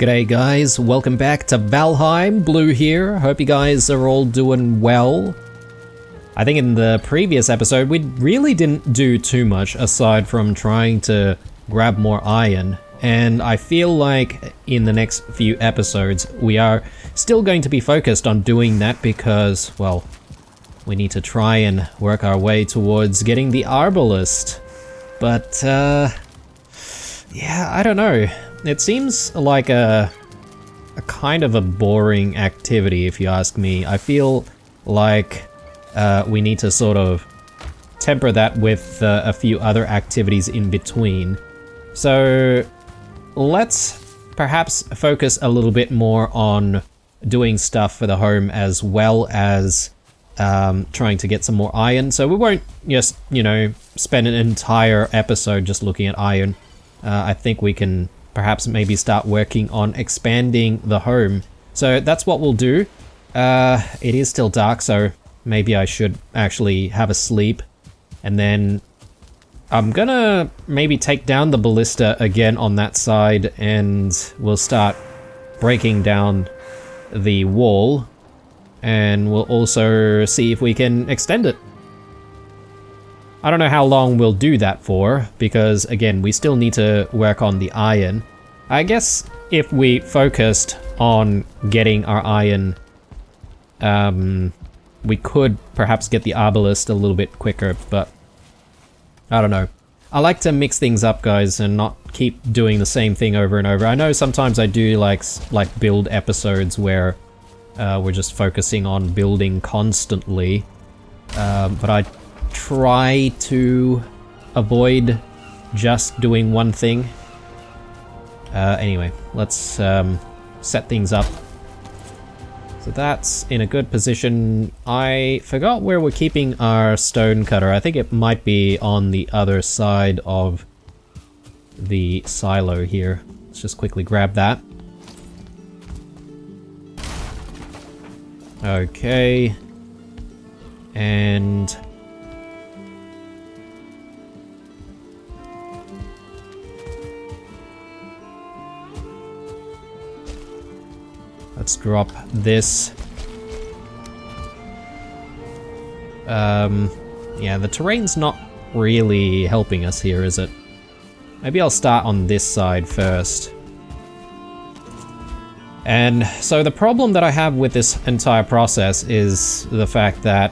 G'day guys, welcome back to Valheim. Blue here. Hope you guys are all doing well. I think in the previous episode we really didn't do too much aside from trying to grab more iron, and I feel like in the next few episodes we are still going to be focused on doing that because, well, we need to try and work our way towards getting the arbalist. But yeah, I don't know. It seems like a kind of a boring activity, if you ask me. I feel like we need to sort of temper that with a few other activities in between. So let's perhaps focus a little bit more on doing stuff for the home as well as trying to get some more iron. So we won't just, you know, spend an entire episode just looking at iron. I think we can perhaps maybe start working on expanding the home. So that's what we'll do. It is still dark, so maybe I should actually have a sleep. And then I'm gonna maybe take down the ballista again on that side, and we'll start breaking down the wall. And we'll also see if we can extend it. I don't know how long we'll do that for, because again, we still need to work on the iron. I guess if we focused on getting our iron, we could perhaps get the arbalist a little bit quicker, but I don't know. I like to mix things up, guys, and not keep doing the same thing over and over. I know sometimes I do like build episodes where we're just focusing on building constantly, but I try to avoid just doing one thing. Anyway, let's set things up. So that's in a good position. I forgot where we're keeping our stone cutter. I think it might be on the other side of the silo here. Let's just quickly grab that. Okay. And let's drop this. Yeah, the terrain's not really helping us here, is it? Maybe I'll start on this side first. And so the problem that I have with this entire process is the fact that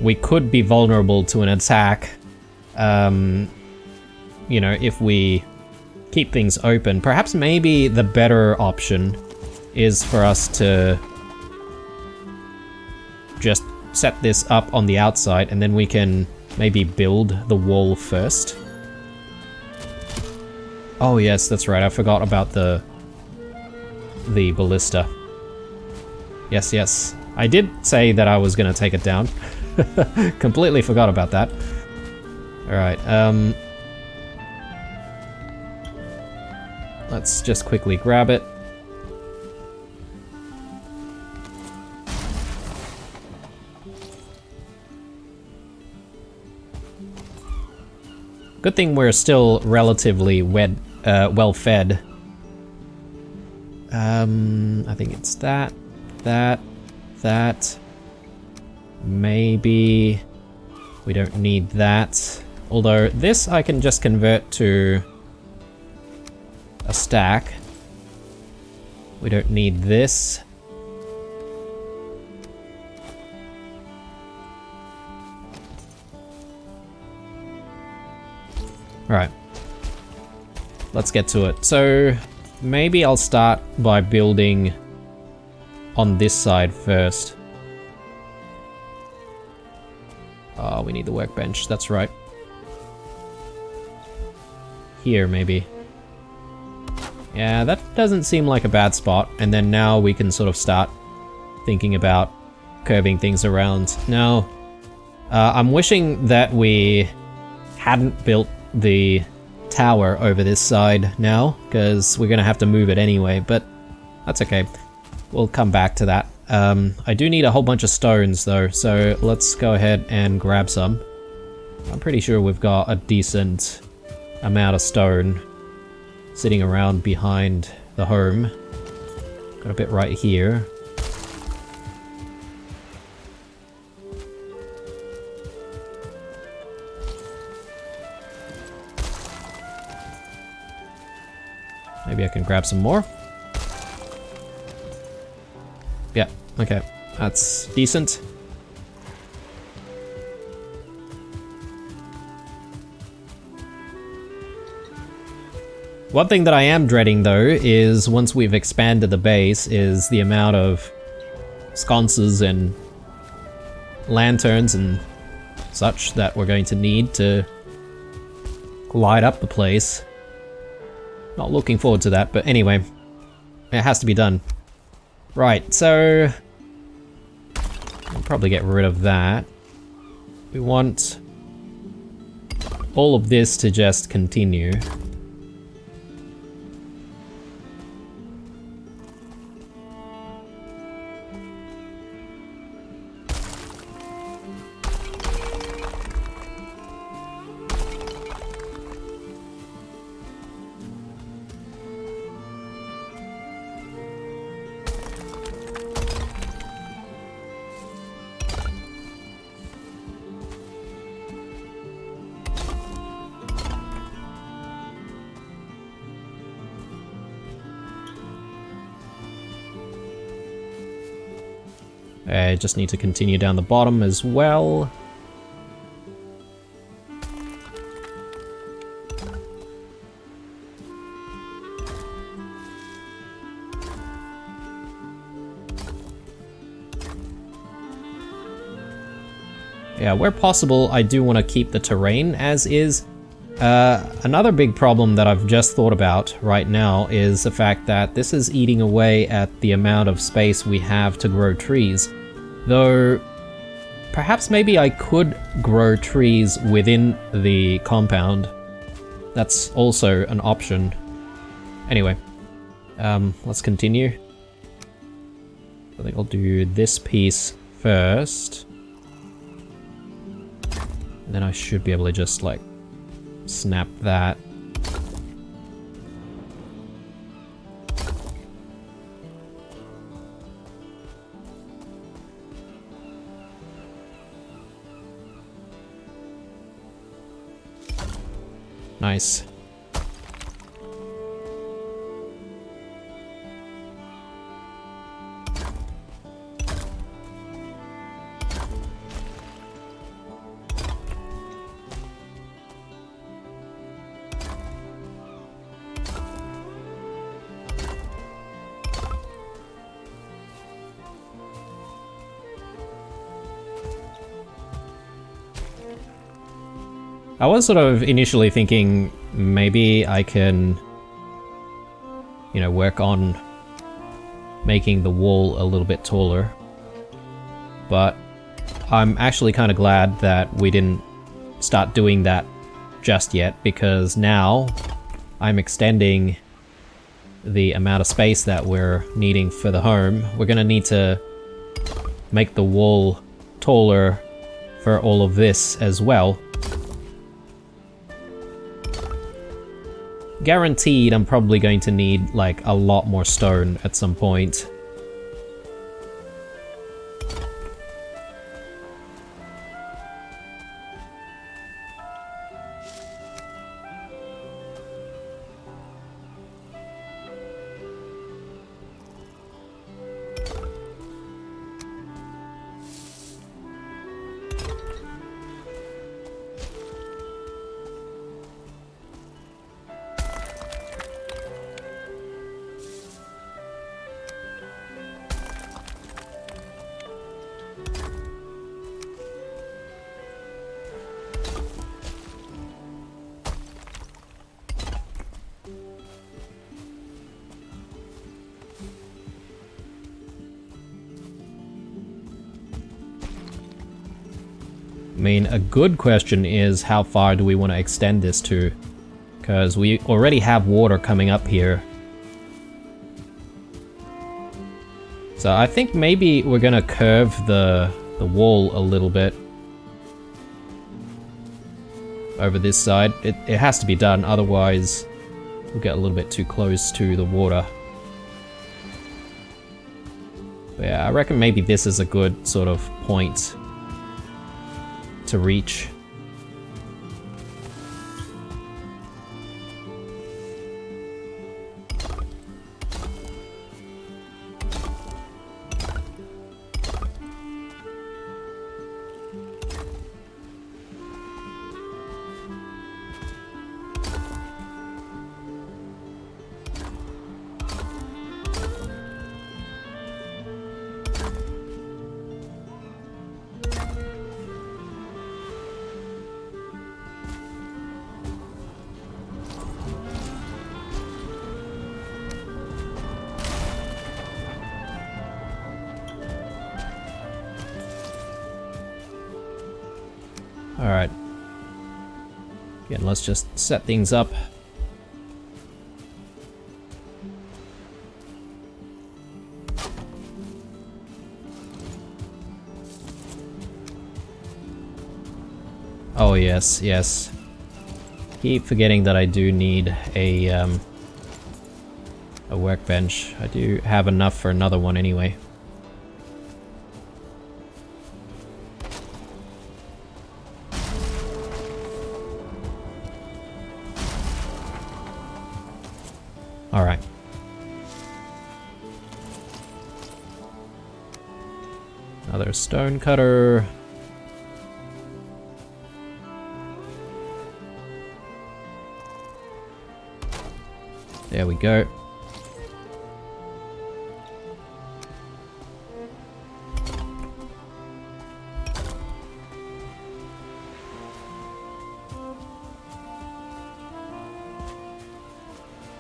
we could be vulnerable to an attack, you know, if we keep things open. Perhaps maybe the better option is for us to just set this up on the outside, and then we can maybe build the wall first. Oh yes, that's right, I forgot about the ballista. Yes, I did say that I was gonna take it down. Completely forgot about that. Alright, let's just quickly grab it. Good thing we're still relatively well fed. I think it's that. Maybe we don't need that. Although this I can just convert to a stack. We don't need this. Alright, let's get to it. So maybe I'll start by building on this side first. Oh, we need the workbench, that's right. Here, maybe. Yeah, that doesn't seem like a bad spot. And then now we can sort of start thinking about curving things around. Now, I'm wishing that we hadn't built the tower over this side now, because we're gonna have to move it anyway, but that's okay. We'll come back to that. I do need a whole bunch of stones though, so let's go ahead and grab some. I'm pretty sure we've got a decent amount of stone sitting around behind the home. Got a bit right here. Maybe I can grab some more. Yeah, okay. That's decent. One thing that I am dreading though is once we've expanded the base is the amount of sconces and lanterns and such that we're going to need to light up the place. Not looking forward to that, but anyway, it has to be done. Right, so I'll probably get rid of that. We want all of this to just continue. I just need to continue down the bottom as well. Yeah, where possible, I do want to keep the terrain as is. Another big problem that I've just thought about right now is the fact that this is eating away at the amount of space we have to grow trees. Though, perhaps maybe I could grow trees within the compound. That's also an option. Anyway, let's continue. I think I'll do this piece first. And then I should be able to just like snap that. Nice. I was sort of initially thinking maybe I can, you know, work on making the wall a little bit taller. But I'm actually kind of glad that we didn't start doing that just yet, because now I'm extending the amount of space that we're needing for the home. We're gonna need to make the wall taller for all of this as well. Guaranteed I'm probably going to need like a lot more stone at some point. I mean, a good question is how far do we want to extend this to? Because we already have water coming up here. So I think maybe we're gonna curve the wall a little bit over this side. It has to be done, otherwise we'll get a little bit too close to the water. But yeah, I reckon maybe this is a good sort of point to reach. Alright. Again, let's just set things up. Oh yes, yes. Keep forgetting that I do need a workbench. I do have enough for another one anyway. Alright. Another stone cutter. There we go.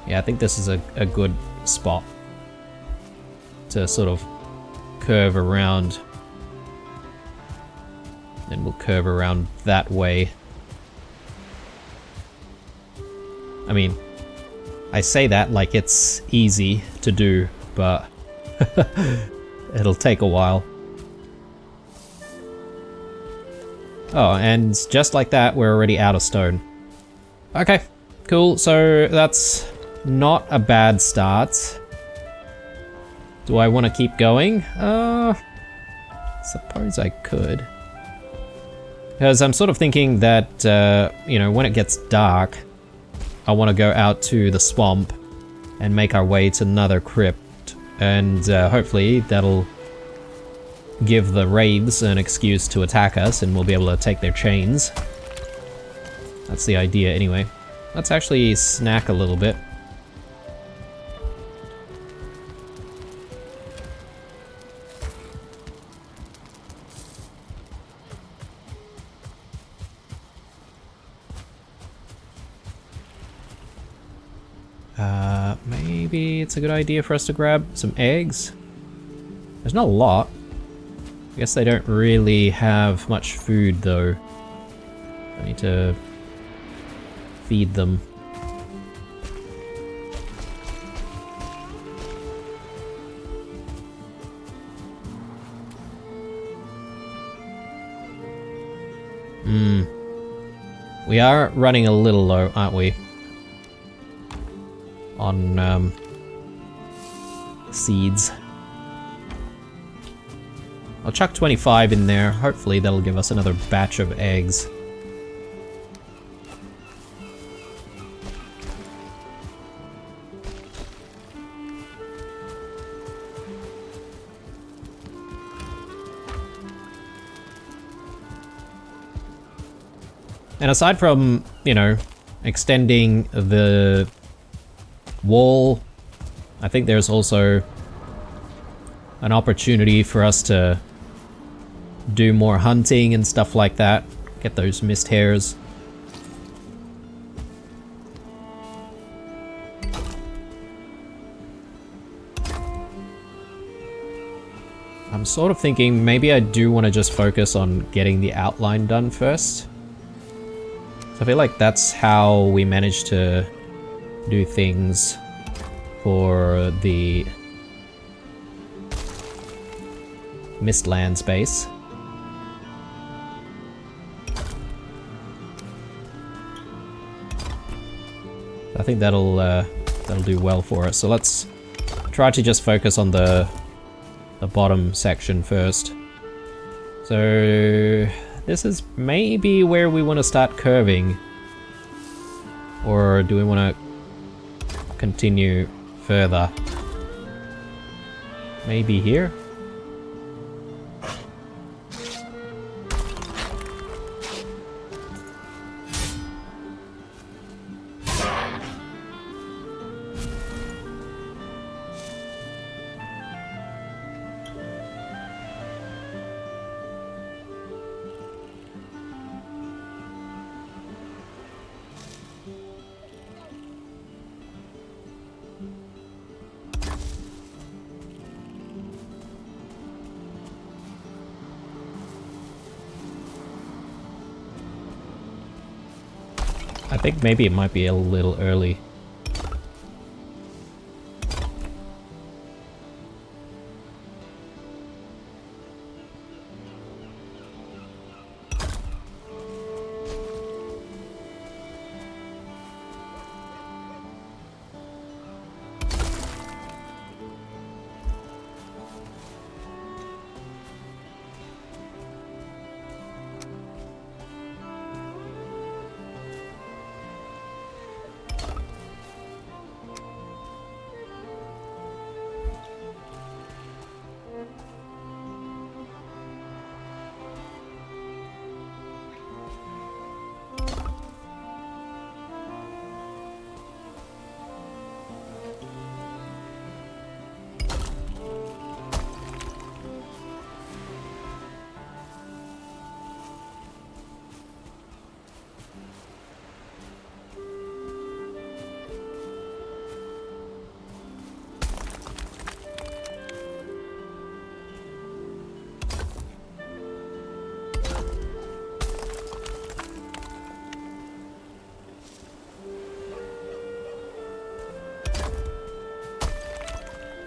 Yeah, I think this is a good spot to sort of curve around. Then we'll curve around that way. I mean, I say that like it's easy to do, but it'll take a while. Oh, and just like that, we're already out of stone. Okay, cool. So that's not a bad start. Do I want to keep going? Suppose I could. Because I'm sort of thinking that, you know, when it gets dark, I want to go out to the swamp and make our way to another crypt. And hopefully that'll give the wraiths an excuse to attack us and we'll be able to take their chains. That's the idea anyway. Let's actually snack a little bit. Maybe it's a good idea for us to grab some eggs. There's not a lot. I guess they don't really have much food though. I need to feed them. We are running a little low, aren't we? On seeds. I'll chuck 25 in there. Hopefully that'll give us another batch of eggs. And aside from, you know, extending the wall, I think there's also an opportunity for us to do more hunting and stuff like that. Get those mist hairs. I'm sort of thinking maybe I do want to just focus on getting the outline done first. So I feel like that's how we manage to do things for the Mistlands base. I think that'll do well for us. So let's try to just focus on the the bottom section first. So this is maybe where we want to start curving. Or do we want to continue further? Maybe here? I think maybe it might be a little early.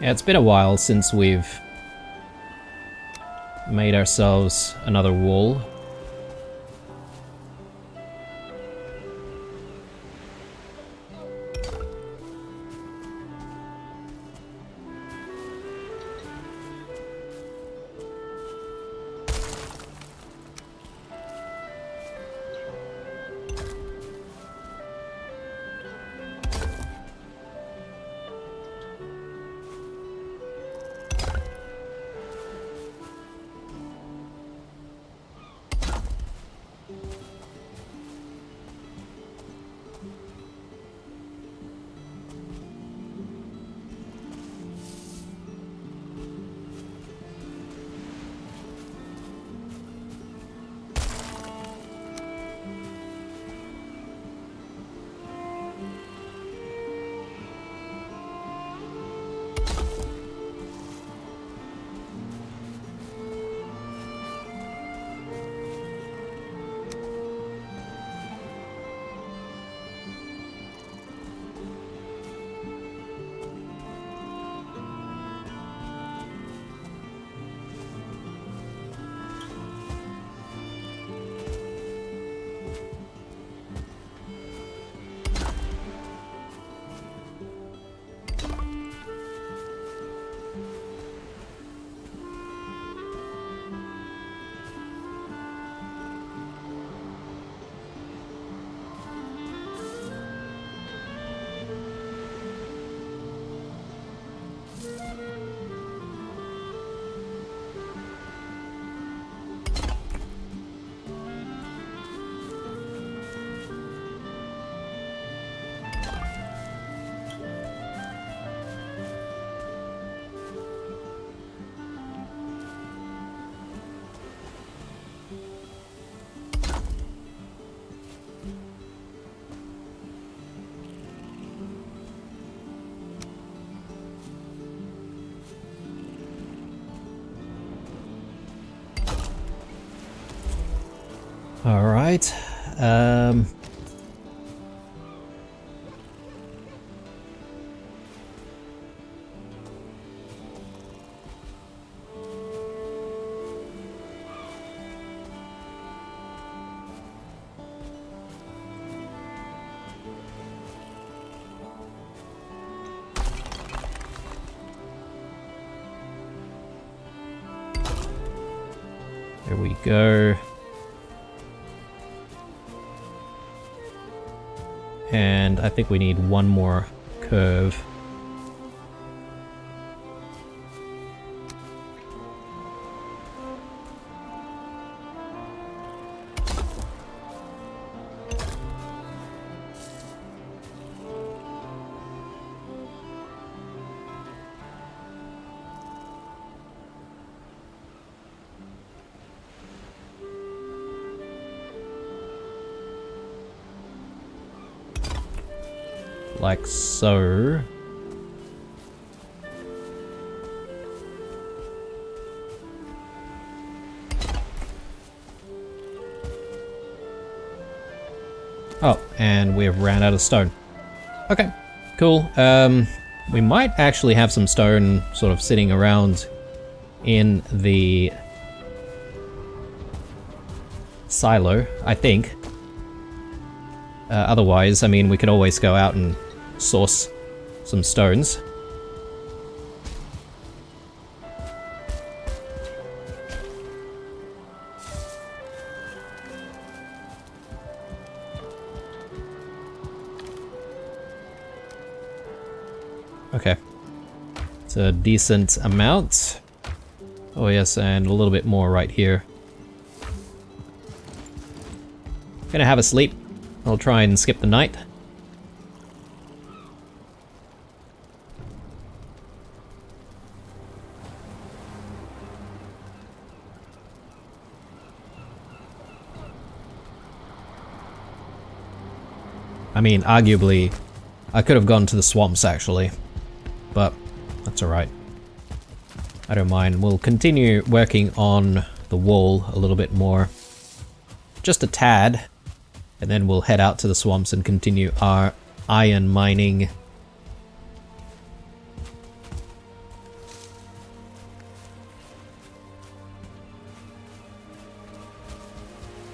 Yeah, it's been a while since we've made ourselves another wall. All right. There we go. And I think we need one more curve. Like so. Oh, and we've ran out of stone. Okay, cool. We might actually have some stone sort of sitting around in the silo, I think. Otherwise, I mean, we could always go out and source some stones. Okay. It's a decent amount. Oh yes, and a little bit more right here. Gonna have a sleep. I'll try and skip the night. I mean, arguably, I could have gone to the swamps actually, but that's alright. I don't mind. We'll continue working on the wall a little bit more. Just a tad, and then we'll head out to the swamps and continue our iron mining.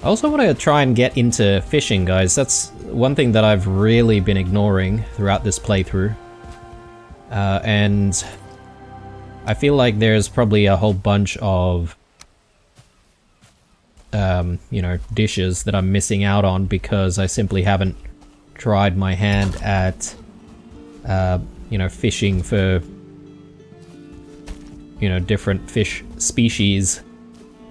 I also want to try and get into fishing, guys. That's one thing that I've really been ignoring throughout this playthrough. And I feel like there's probably a whole bunch of, you know, dishes that I'm missing out on because I simply haven't tried my hand at, you know, fishing for, you know, different fish species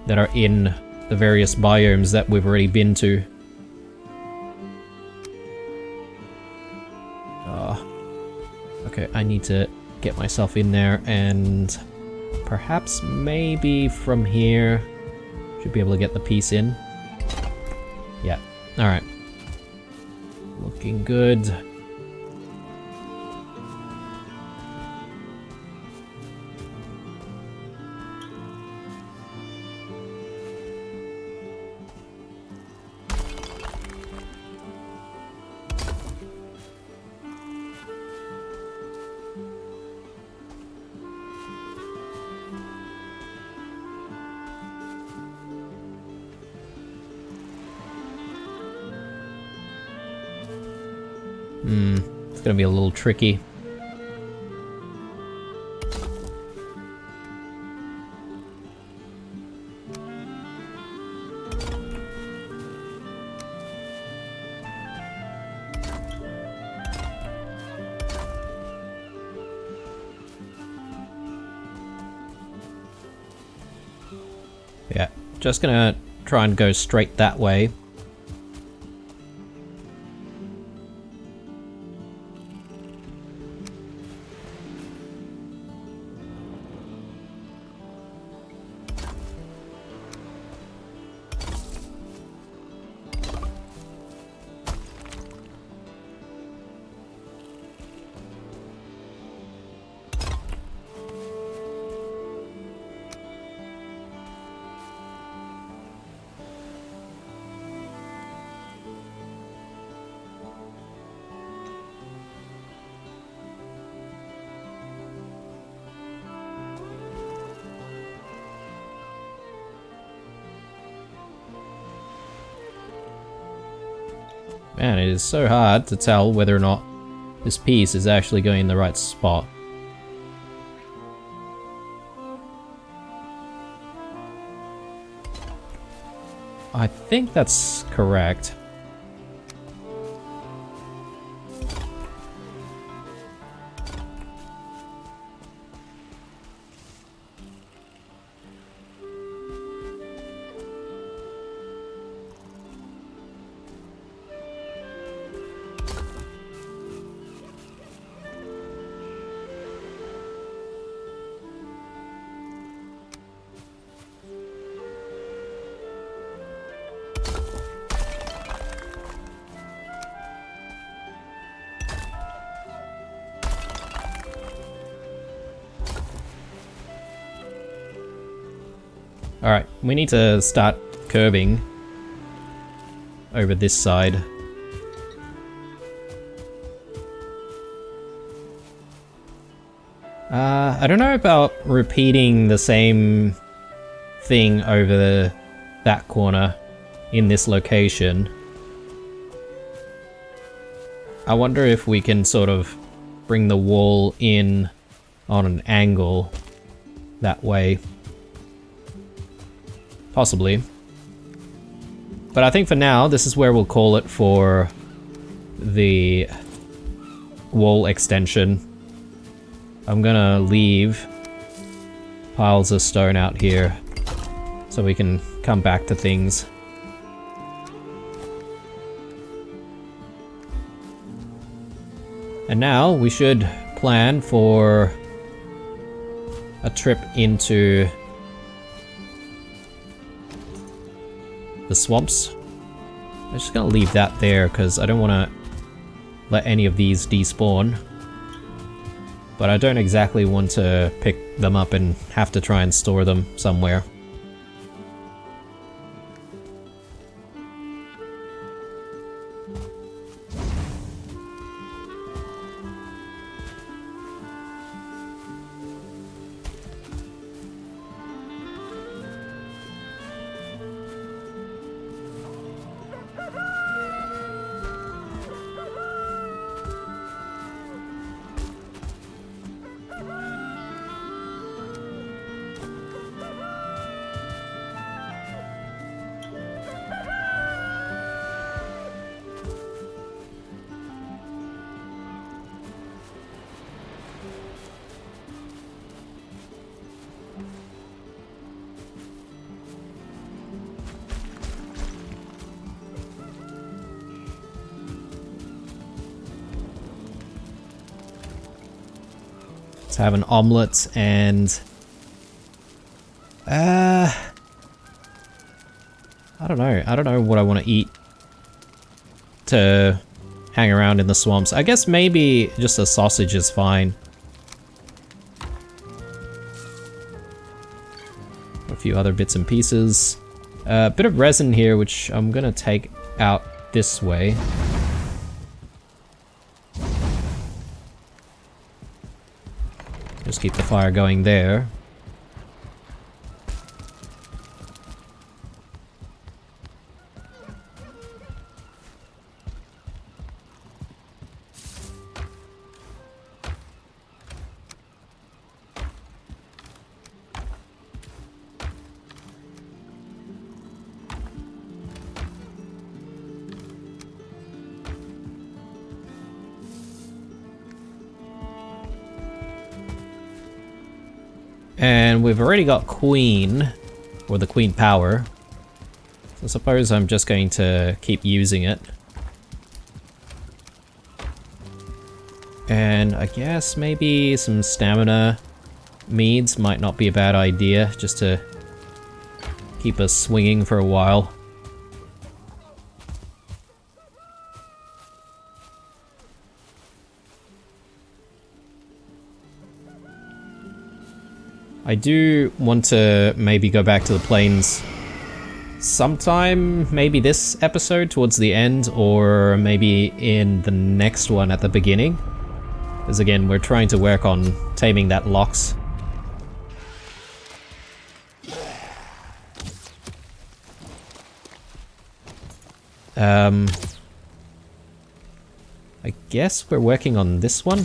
that are in the various biomes that we've already been to. Okay, I need to get myself in there and perhaps maybe from here should be able to get the piece in. Yeah, alright. Looking good. It's gonna be a little tricky. Yeah, just gonna try and go straight that way. Man, it is so hard to tell whether or not this piece is actually going in the right spot. I think that's correct. Alright, we need to start curving over this side. I don't know about repeating the same thing over that corner in this location. I wonder if we can sort of bring the wall in on an angle that way. Possibly. But I think for now, this is where we'll call it for the wall extension. I'm gonna leave piles of stone out here so we can come back to things. And now we should plan for a trip into the swamps. I'm just gonna leave that there because I don't want to let any of these despawn. But I don't exactly want to pick them up and have to try and store them somewhere. Let's have an omelette and I don't know what I want to eat to hang around in the swamps. I guess maybe just a sausage is fine. A few other bits and pieces. A bit of resin here, which I'm gonna take out this way. Just keep the fire going there. And we've already got Queen, or the Queen power. So I suppose I'm just going to keep using it. And I guess maybe some stamina meads might not be a bad idea, just to keep us swinging for a while. I do want to maybe go back to the plains sometime, maybe this episode towards the end, or maybe in the next one at the beginning. Because again, we're trying to work on taming that Lox. I guess we're working on this one?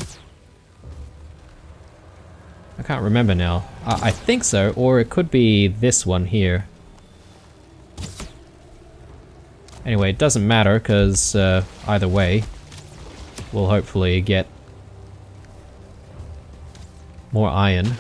I can't remember now. I think so, or it could be this one here. Anyway, it doesn't matter, because either way, we'll hopefully get more iron.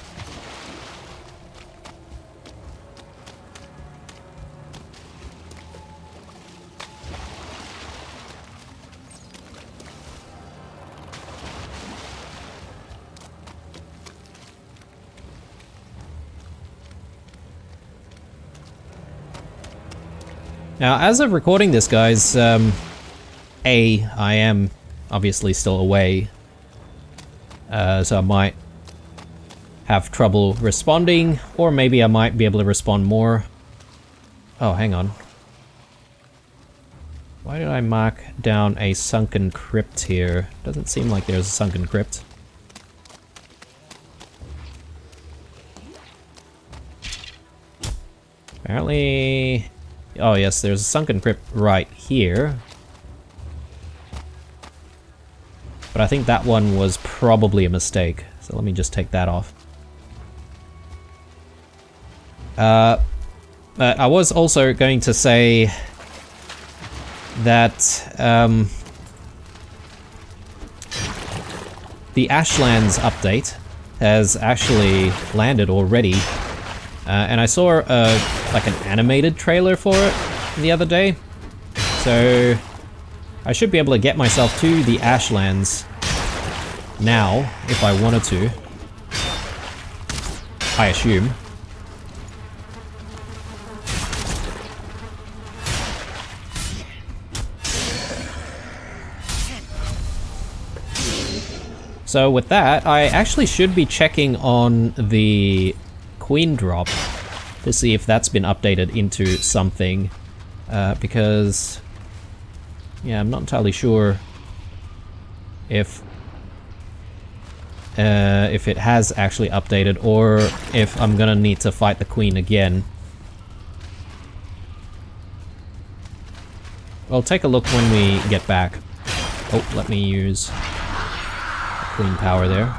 Now, as of recording this, guys, I am obviously still away, so I might have trouble responding, or maybe I might be able to respond more. Oh, hang on. Why did I mark down a sunken crypt here? Doesn't seem like there's a sunken crypt. Apparently... Oh yes, there's a sunken crypt right here. But I think that one was probably a mistake, so let me just take that off. But I was also going to say that the Ashlands update has actually landed already. And I saw like an animated trailer for it the other day, so I should be able to get myself to the Ashlands now if I wanted to, I assume. So with that, I actually should be checking on the Queen drop to see if that's been updated into something, because yeah, I'm not entirely sure if it has actually updated, or if I'm gonna need to fight the Queen again. I'll take a look when we get back. Oh, let me use Queen power there.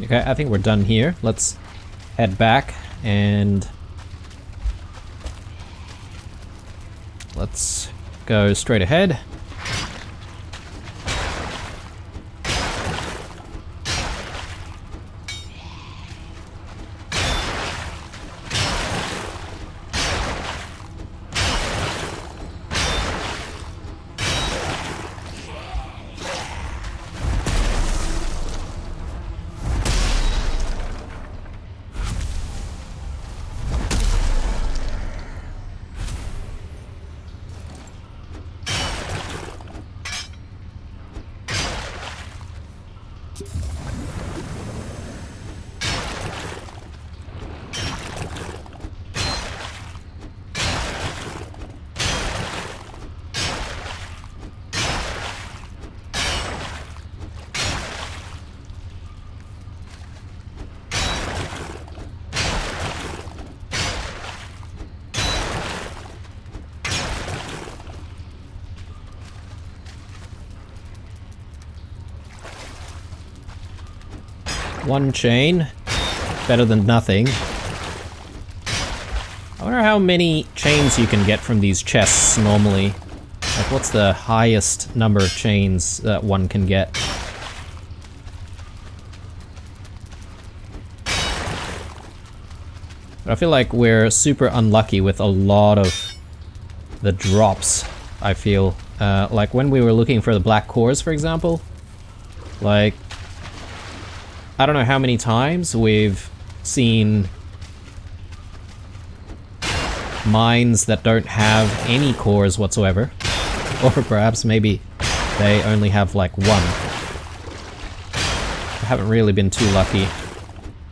Okay, I think we're done here. Let's head back and let's go straight ahead. One chain. Better than nothing. I wonder how many chains you can get from these chests normally. Like, what's the highest number of chains that one can get? But I feel like we're super unlucky with a lot of the drops, I feel. Like when we were looking for the black cores, for example. Like, I don't know how many times we've seen mines that don't have any cores whatsoever. Or perhaps maybe they only have like one. I haven't really been too lucky.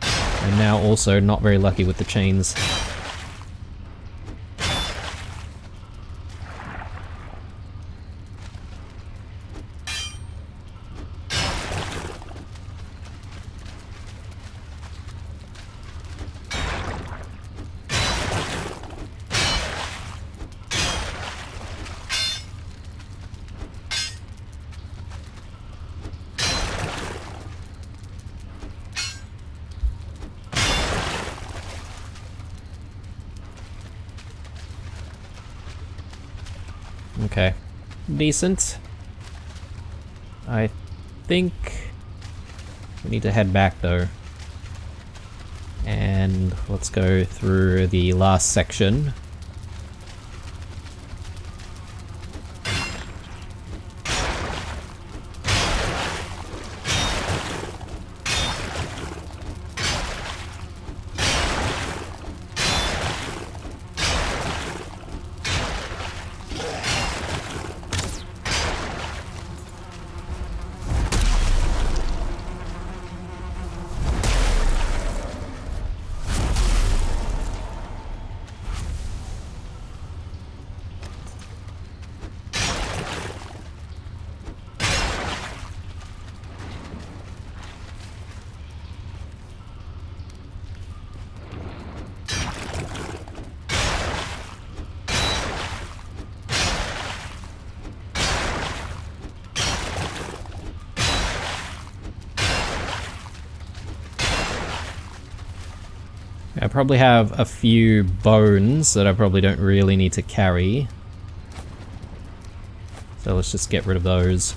And now also not very lucky with the chains. Okay. Decent. I think we need to head back though. And let's go through the last section. I probably have a few bones that I probably don't really need to carry. So let's just get rid of those.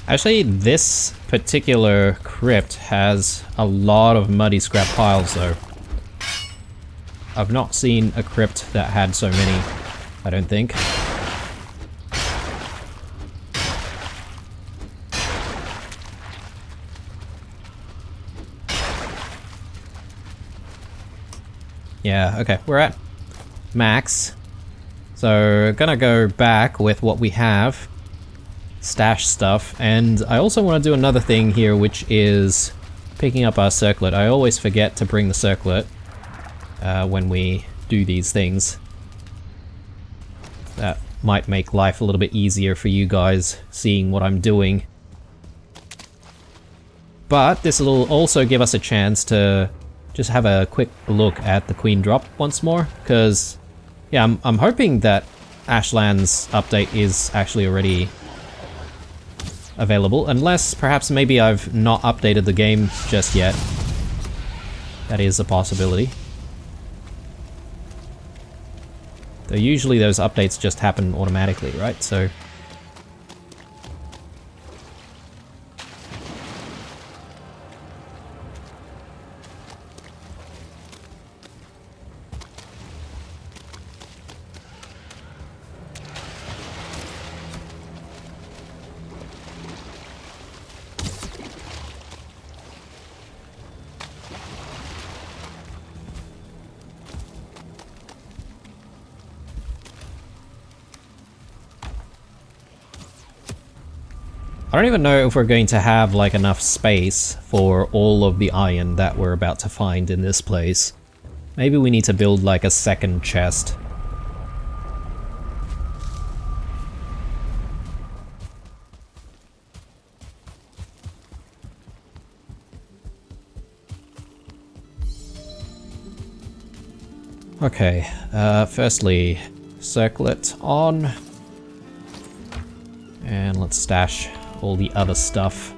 Actually, this particular crypt has a lot of muddy scrap piles though. I've not seen a crypt that had so many, I don't think. Yeah, okay, we're at max. So, gonna go back with what we have. Stash stuff, and I also want to do another thing here, which is picking up our circlet. I always forget to bring the circlet when we do these things. That might make life a little bit easier for you guys seeing what I'm doing. But this will also give us a chance to just have a quick look at the Queen drop once more, because yeah, I'm hoping that Ashlands update is actually already available, unless perhaps maybe I've not updated the game just yet. That is a possibility. Though usually those updates just happen automatically, right? So I don't even know if we're going to have like enough space for all of the iron that we're about to find in this place. Maybe we need to build like a second chest. Okay, firstly, circle it on. And let's stash all the other stuff.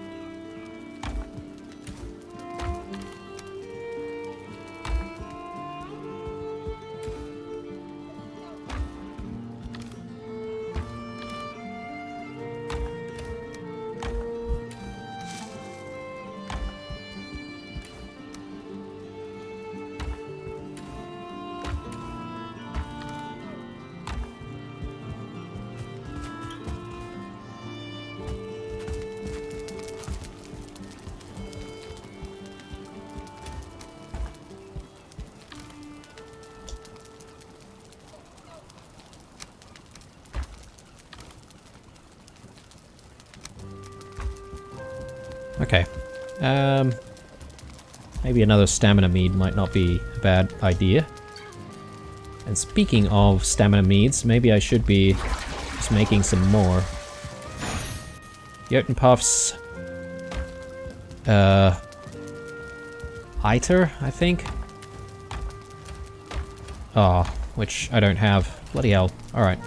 Okay. Maybe another stamina mead might not be a bad idea. And speaking of stamina meads, maybe I should be just making some more. Jotun Puffs. Iter, I think. Oh, which I don't have. Bloody hell. Alright.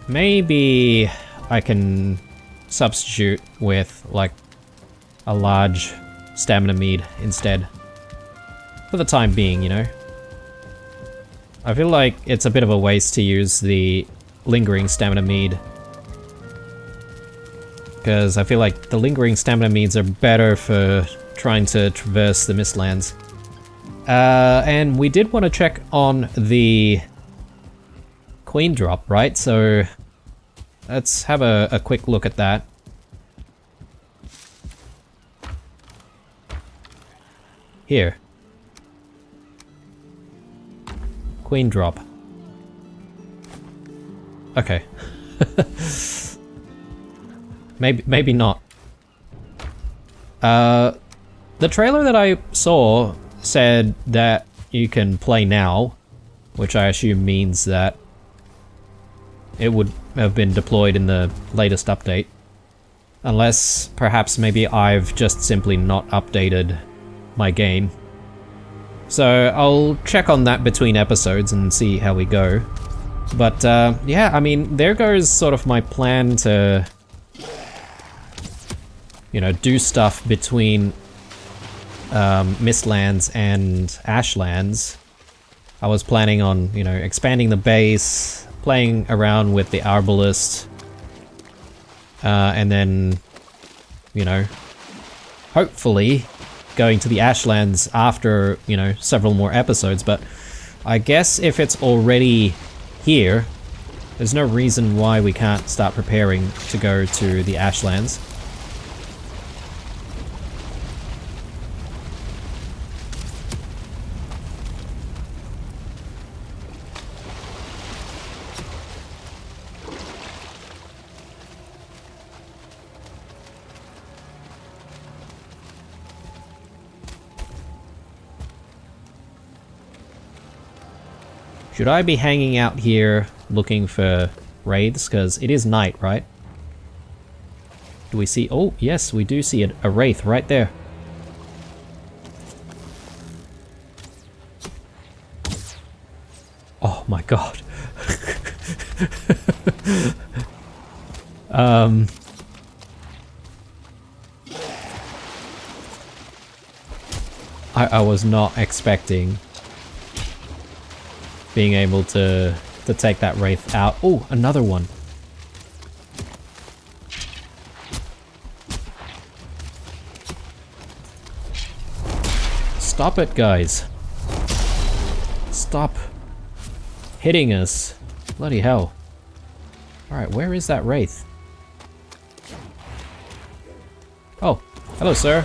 Maybe I can substitute with like a large stamina mead instead. For the time being, you know. I feel like it's a bit of a waste to use the lingering stamina mead. Because I feel like the lingering stamina meads are better for trying to traverse the Mistlands. And we did want to check on the Queen drop, right? So let's have a quick look at that. Here. Queen drop. Okay. Maybe not. The trailer that I saw said that you can play now, which I assume means that it would have been deployed in the latest update. Unless, perhaps, maybe I've just simply not updated my game. So I'll check on that between episodes and see how we go. But yeah, I mean, there goes sort of my plan to, you know, do stuff between Mistlands and Ashlands. I was planning on, you know, expanding the base, playing around with the Arbalist, and then, you know, hopefully going to the Ashlands after, you know, several more episodes. But I guess if it's already here, there's no reason why we can't start preparing to go to the Ashlands. Should I be hanging out here looking for wraiths? Because it is night, right? Do we see... Oh, yes, we do see a wraith right there. Oh my god. I was not expecting being able to take that wraith out. Oh, another one. Stop it, guys. Stop hitting us. Bloody hell. Alright, where is that wraith? Oh, hello, sir.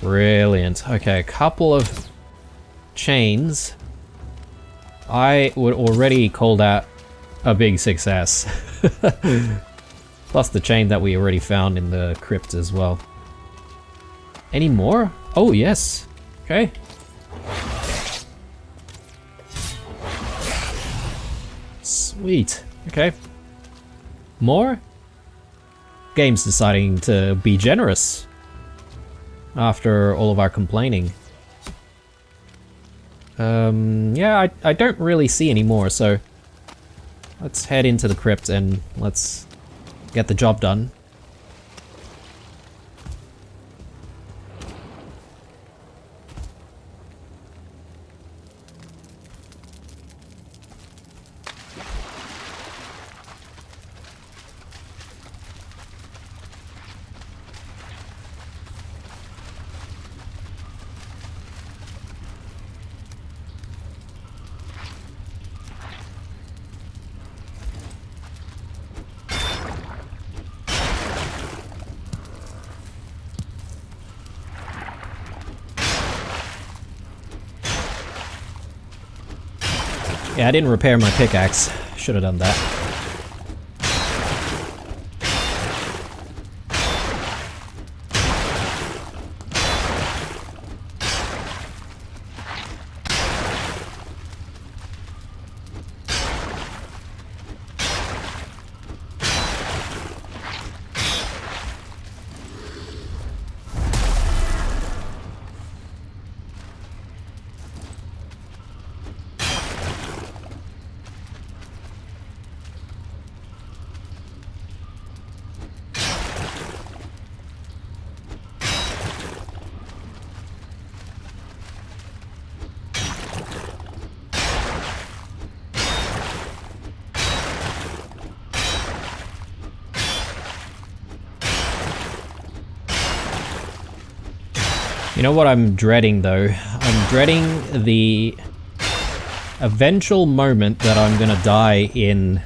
Brilliant. Okay, a couple of chains. I would already call that a big success. Plus the chain that we already found in the crypt as well. Any more? Oh, yes. Okay. Sweet. Okay. More? Game's deciding to be generous after all of our complaining. Yeah, I don't really see any more, so let's head into the crypt and let's get the job done. Yeah, I didn't repair my pickaxe. Should have done that. You know what I'm dreading though? I'm dreading the eventual moment that I'm gonna die in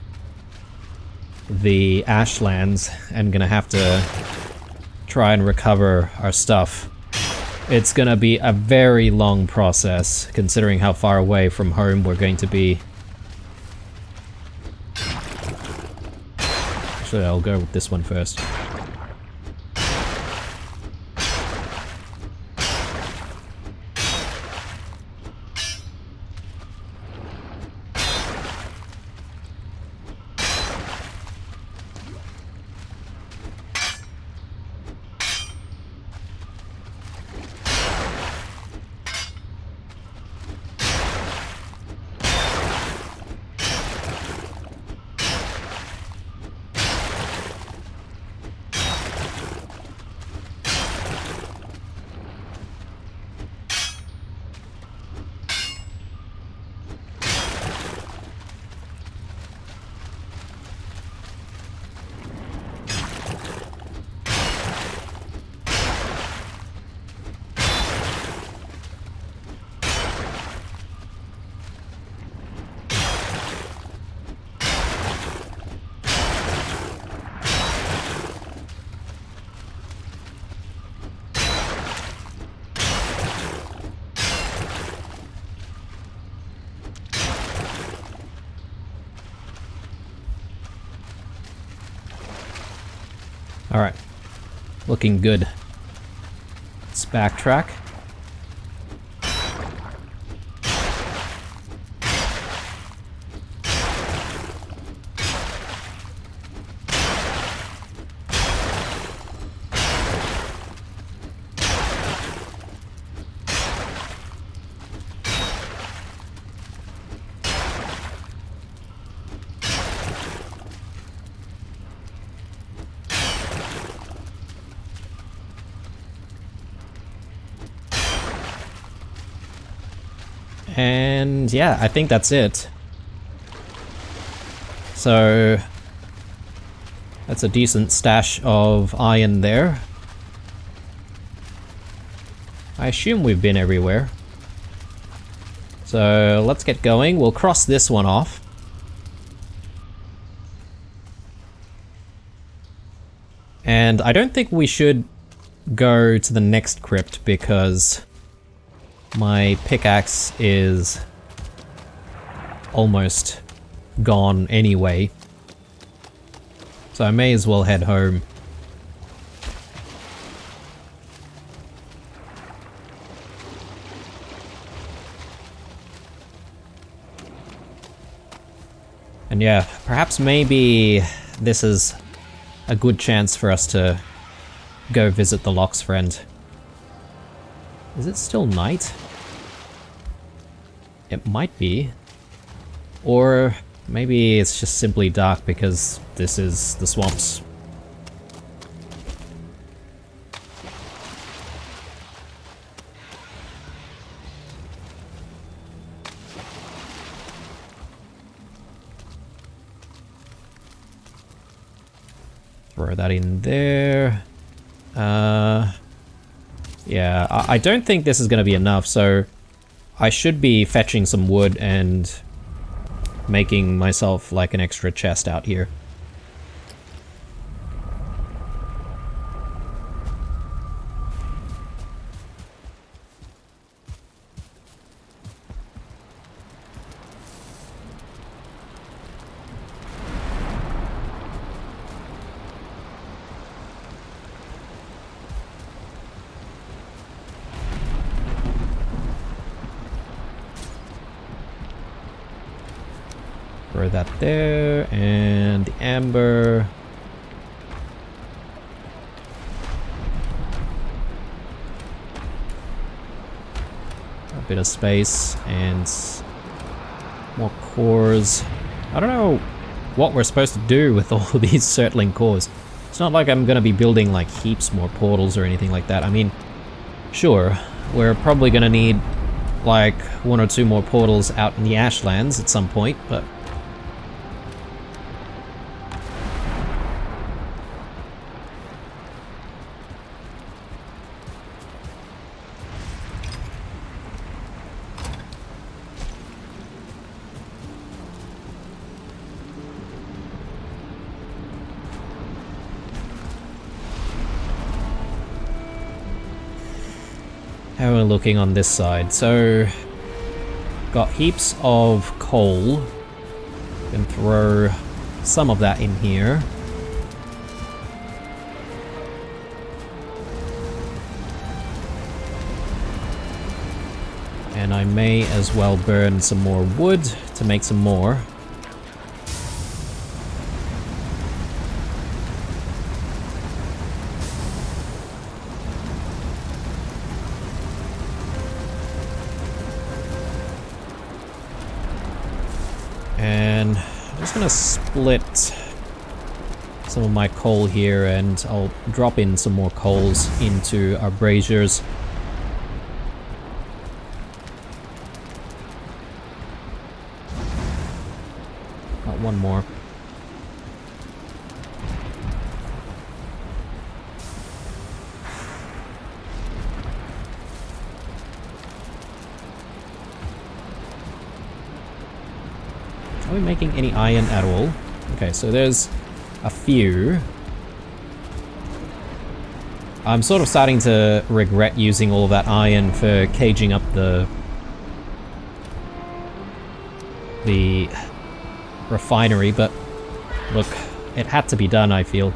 the Ashlands and gonna have to try and recover our stuff. It's gonna be a very long process, considering how far away from home we're going to be. Actually, I'll go with this one first. Alright, looking good. Let's backtrack. And yeah, I think that's it. So that's a decent stash of iron there. I assume we've been everywhere. So let's get going. We'll cross this one off. And I don't think we should go to the next crypt because my pickaxe is almost gone anyway. So I may as well head home. And yeah, perhaps maybe this is a good chance for us to go visit the Lox friend. Is it still night? It might be. Or maybe it's just simply dark because this is the swamps. Throw that in there. Yeah, I don't think this is going to be enough, so I should be fetching some wood and making myself like an extra chest out here. Throw that there, and the amber. A bit of space, and more cores. I don't know what we're supposed to do with all of these circling cores. It's not like I'm gonna be building like heaps more portals or anything like that. I mean, sure, we're probably gonna need like 1 or 2 more portals out in the Ashlands at some point, but how are we looking on this side? So, got heaps of coal. Can throw some of that in here. And I may as well burn some more wood to make some more. And I'm just gonna split some of my coal here, and I'll drop in some more coals into our braziers. Got one more. Are we making any iron at all? Okay, so there's a few. I'm sort of starting to regret using all that iron for caging up the refinery, but look, it had to be done, I feel.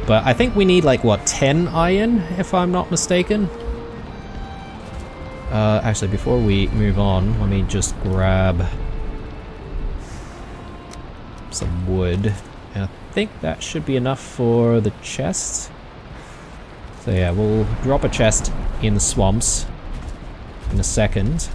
But I think we need like, what, 10 iron, if I'm not mistaken? Actually, before we move on, let me just grab some wood, and I think that should be enough for the chest. So yeah, we'll drop a chest in the swamps in a second.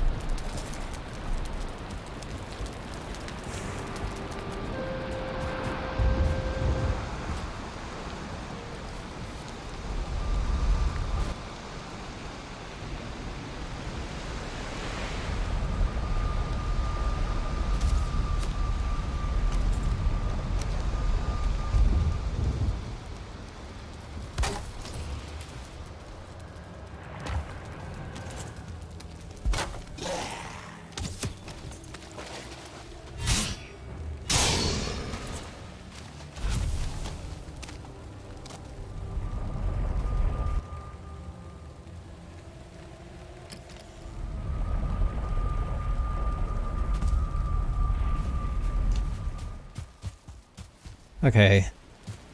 Okay,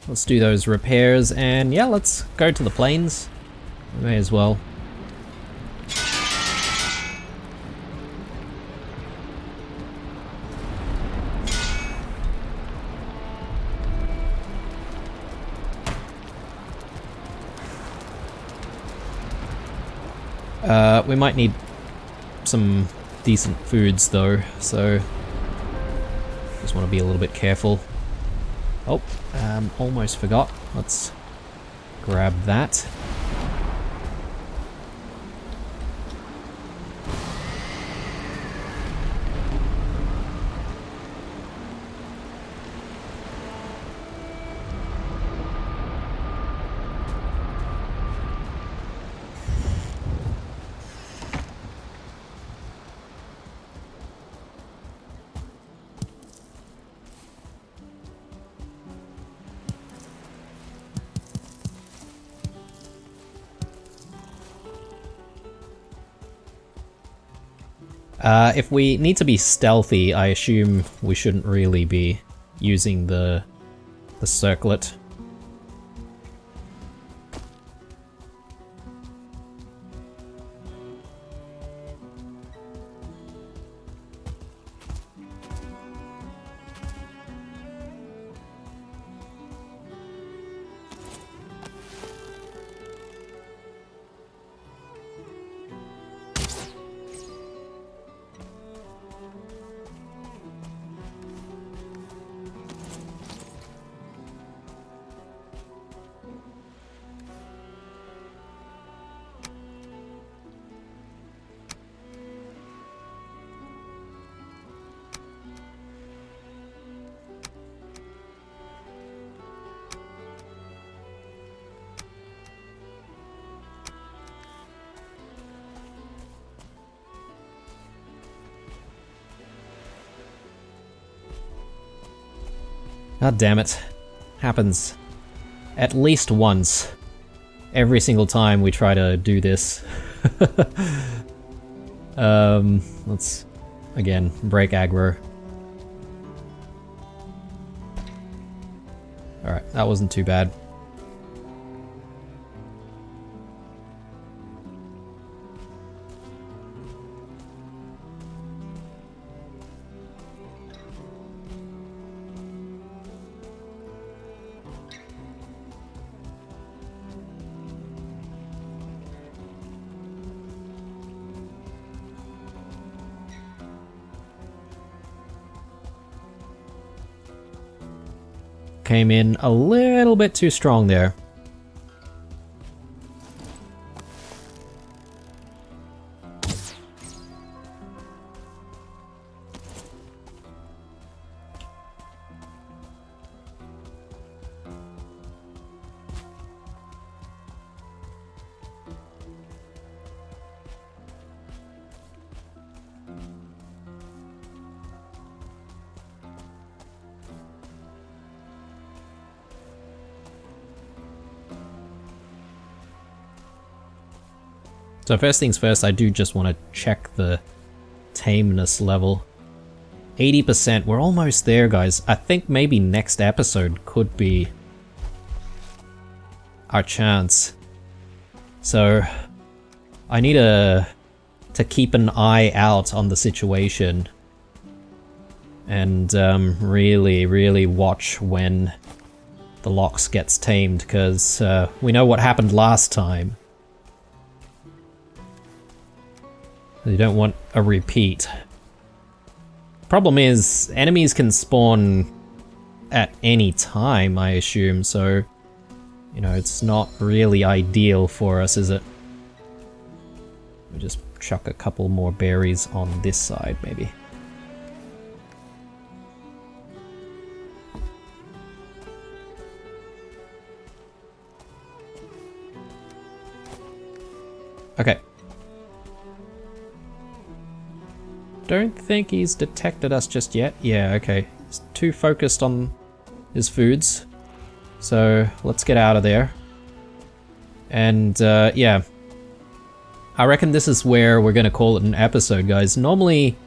let's do those repairs, and yeah, let's go to the plains. We may as well. We might need some decent foods though, so just want to be a little bit careful. Oh, almost forgot. Let's grab that. If we need to be stealthy, I assume we shouldn't really be using the circlet. God damn it. Happens at least once. Every single time we try to do this. Let's, again, break aggro. Alright, that wasn't too bad. Came in a little bit too strong there. So first things first, I do just want to check the tameness level. 80%, we're almost there, guys. I think maybe next episode could be our chance. So I need to keep an eye out on the situation and really watch when the Lox gets tamed, because we know what happened last time. You don't want a repeat. Problem is, enemies can spawn at any time, I assume, so, you know, it's not really ideal for us, is it? We just chuck a couple more berries on this side, maybe. Okay. Don't think he's detected us just yet. Yeah, okay. He's too focused on his foods. So let's get out of there. And yeah. I reckon this is where we're going to call it an episode, guys. Normally,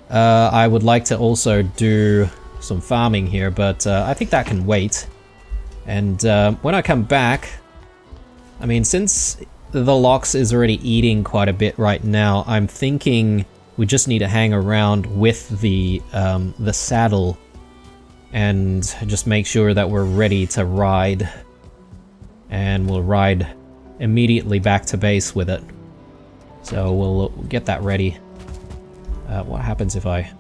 I would like to also do some farming here, but I think that can wait. And when I come back, I mean, since the Lox is already eating quite a bit right now, I'm thinking we just need to hang around with the saddle and just make sure that we're ready to ride. And we'll ride immediately back to base with it. So we'll get that ready. What happens if I...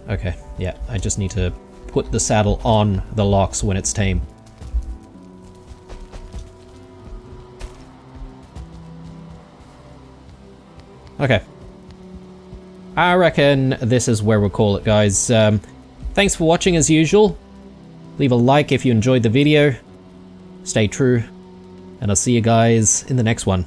Okay, yeah, I just need to put the saddle on the Lox when it's tame. Okay. I reckon this is where we'll call it, guys. Thanks for watching as usual. Leave a like if you enjoyed the video. Stay true. And I'll see you guys in the next one.